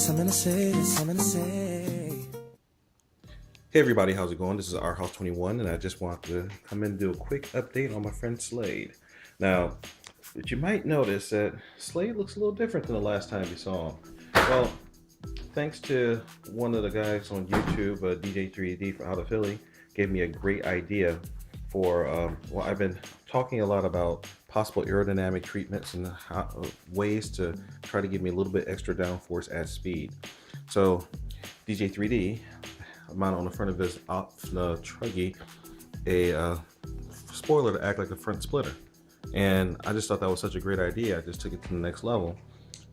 something to say, there's something to say. Hey everybody, how's it going? This is Our House 21, and I just want to come in and do a quick update on my friend Slade. Now, you might notice that Slade looks a little different than the last time you saw him. Well, thanks to one of the guys on YouTube, DJ3D out of Philly, gave me a great idea for, well, I've been talking a lot about possible aerodynamic treatments and ways to try to give me a little bit extra downforce at speed. So, DJ3D mounted on the front of his truggy a spoiler to act like a front splitter, and I just thought that was such a great idea. I just took it to the next level.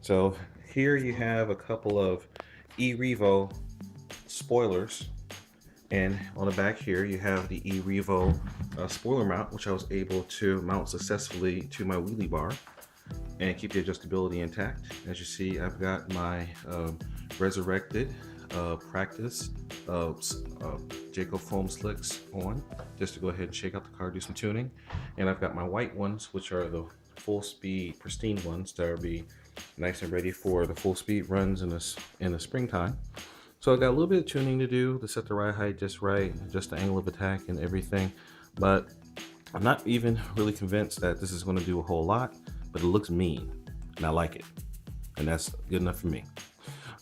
So here you have a couple of e-Revo spoilers, and on the back here you have the e-Revo spoiler mount, which I was able to mount successfully to my wheelie bar and keep the adjustability intact. As you see, I've got my resurrected practice Jacob foam slicks on, just to go ahead and shake out the car, do some tuning. And I've got my white ones, which are the full speed pristine ones that will be nice and ready for the full speed runs in the springtime. So I got a little bit of tuning to do to set the ride height just right, just the angle of attack and everything, but I'm not even really convinced that this is going to do a whole lot, but it looks mean and I like it, and that's good enough for me.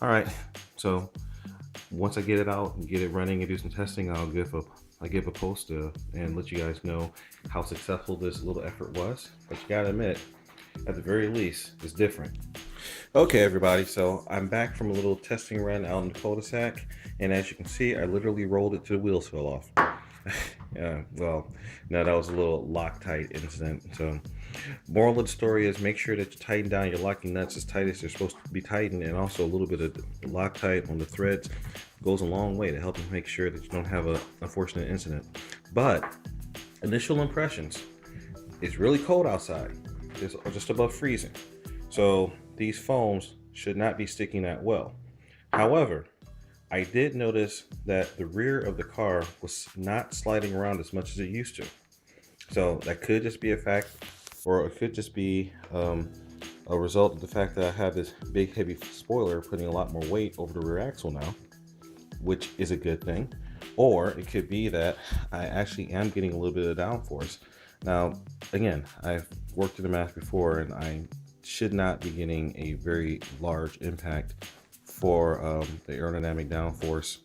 All right, so once I get it out and get it running and do some testing, I'll give a post and let you guys know how successful this little effort was. But you gotta admit, at the very least, it's different. Okay, everybody, so I'm back from a little testing run out in the cul-de-sac, and as you can see, I literally rolled it till the wheels fell off. Yeah, well, no, that was a little Loctite incident. So moral of the story is make sure that you tighten down your locking nuts as tight as they're supposed to be tightened, and also a little bit of Loctite on the threads goes a long way to help you make sure that you don't have an unfortunate incident. But initial impressions, it's really cold outside. It's just above freezing. So these foams should not be sticking that well. However, I did notice that the rear of the car was not sliding around as much as it used to. So that could just be a fact, or it could just be a result of the fact that I have this big heavy spoiler putting a lot more weight over the rear axle now, which is a good thing. Or it could be that I actually am getting a little bit of downforce. Now, again, I've worked in the math before, and I should not be getting a very large impact for the aerodynamic downforce,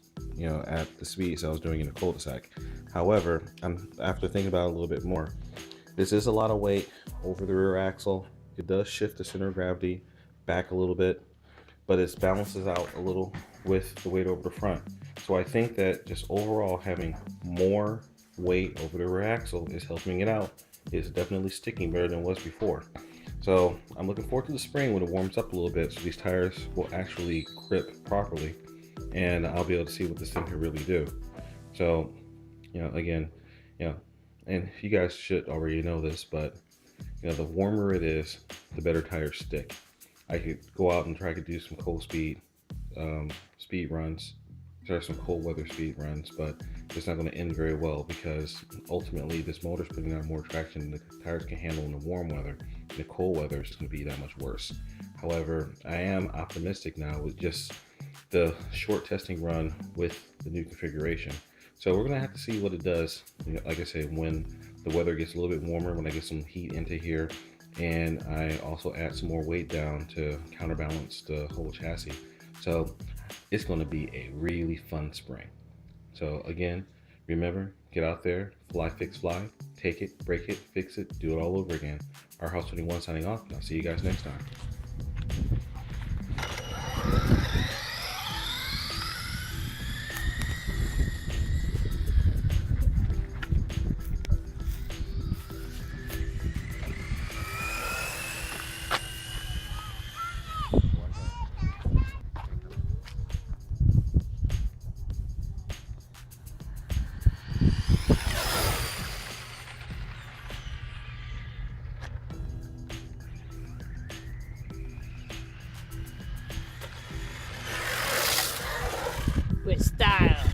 at the speeds I was doing in the cul-de-sac. However, after thinking about it a little bit more, this is a lot of weight over the rear axle. It does shift the center of gravity back a little bit, but it balances out a little with the weight over the front. So I think that just overall having more weight over the rear axle is helping it out. It's definitely sticking better than it was before. So I'm looking forward to the spring when it warms up a little bit, so these tires will actually grip properly, and I'll be able to see what this thing can really do. So, again, and you guys should already know this, but the warmer it is, the better tires stick. I could go out and try to do some cold speed runs, some cold weather speed runs, but it's not going to end very well, because ultimately this motor's putting out more traction than the tires can handle in the warm weather. In the cold weather, it's going to be that much worse. However, I am optimistic now with just the short testing run with the new configuration. So we're going to have to see what it does, like I said, when the weather gets a little bit warmer, when I get some heat into here, and I also add some more weight down to counterbalance the whole chassis. So it's going to be a really fun spring. So again, remember, get out there, fly, fix, fly, take it, break it, fix it, do it all over again. Our House 21 signing off, and I'll see you guys next time. With style.